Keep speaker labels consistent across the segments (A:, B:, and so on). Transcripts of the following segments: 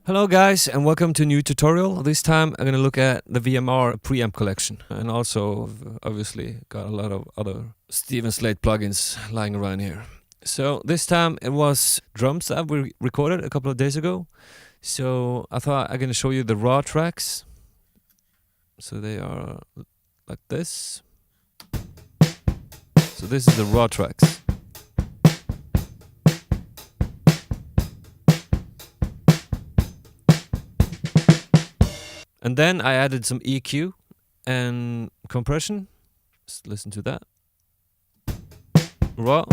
A: Hello guys and welcome to a new tutorial. This time I'm going to look at the VMR preamp collection, and also obviously got a lot of other Steven Slate plugins lying around here. So this time it was drums that we recorded a couple of days ago. So I thought I'm going to show you the raw tracks. So they are like this. So this is the raw tracks. And then I added some EQ and compression. Just listen to that. Raw.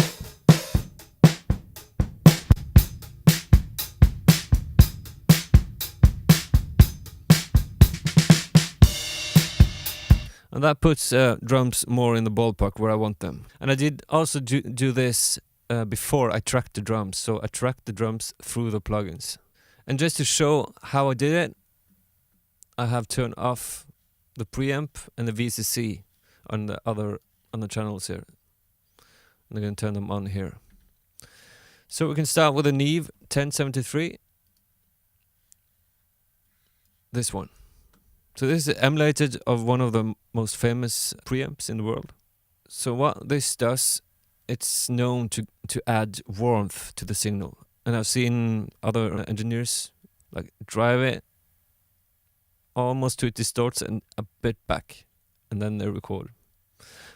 A: And that puts drums more in the ballpark where I want them. And I did also do this before I tracked the drums. So I tracked the drums through the plugins. And just to show how I did it, I have turned off the preamp and the VCC on the channels here. And I'm going to turn them on here. So we can start with a Neve 1073. This one. So this is emulated of one of the most famous preamps in the world. So what this does, it's known to add warmth to the signal. And I've seen other engineers like drive it almost to it distorts and a bit back, and then they record.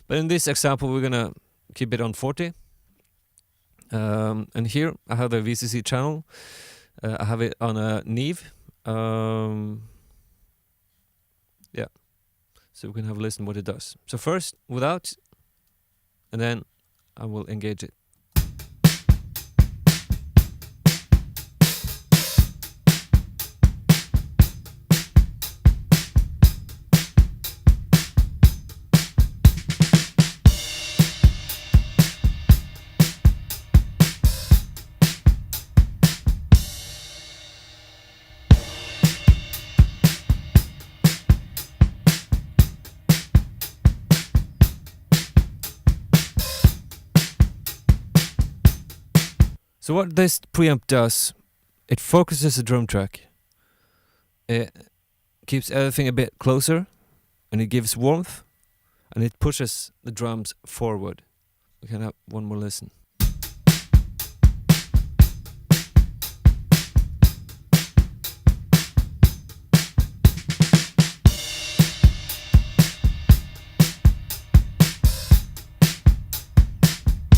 A: But in this example we're gonna keep it on 40. And here I have the VCC channel. I have it on a Neve. Yeah, so we can have a listen what it does. So first without, and then I will engage it. So what this preamp does, it focuses the drum track. It keeps everything a bit closer, and it gives warmth, and it pushes the drums forward. We can have one more listen.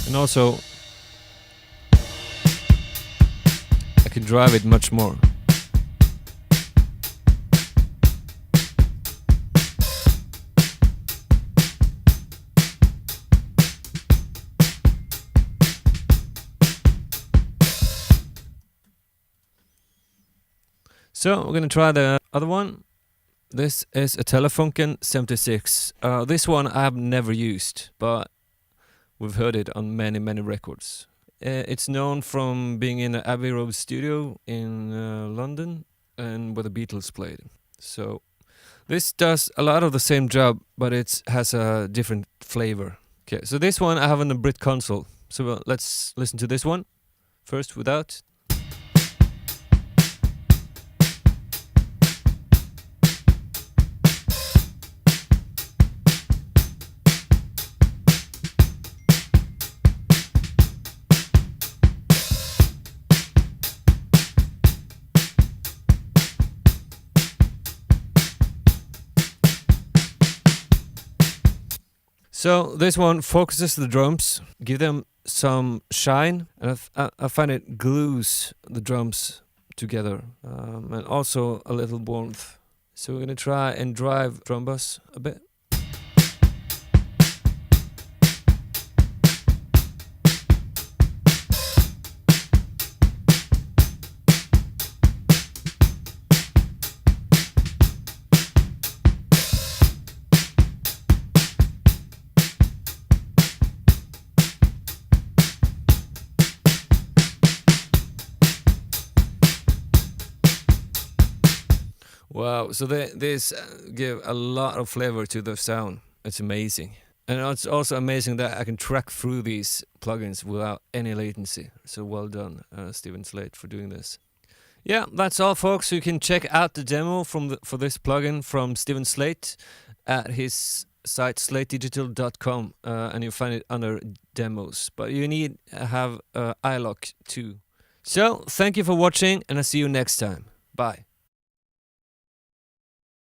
A: And also I can drive it much more. So we're going to try the other one. This is a Telefunken 76. This one I have never used, but we've heard it on many records. It's known from being in the Abbey Road studio in London, and where the Beatles played. So this does a lot of the same job, but it has a different flavor. Okay, so this one I have on the Brit console. So let's listen to this one first without. So this one focuses the drums, give them some shine, and I find it glues the drums together, and also a little warmth. So we're gonna try and drive drum bass a bit. Wow, so this give a lot of flavor to the sound. It's amazing. And it's also amazing that I can track through these plugins without any latency. So well done, Steven Slate, for doing this. Yeah, that's all, folks. You can check out the demo for this plugin from Steven Slate at his site slatedigital.com, and you'll find it under demos. But you need to have iLock too. So, thank you for watching, and I'll see you next time. Bye.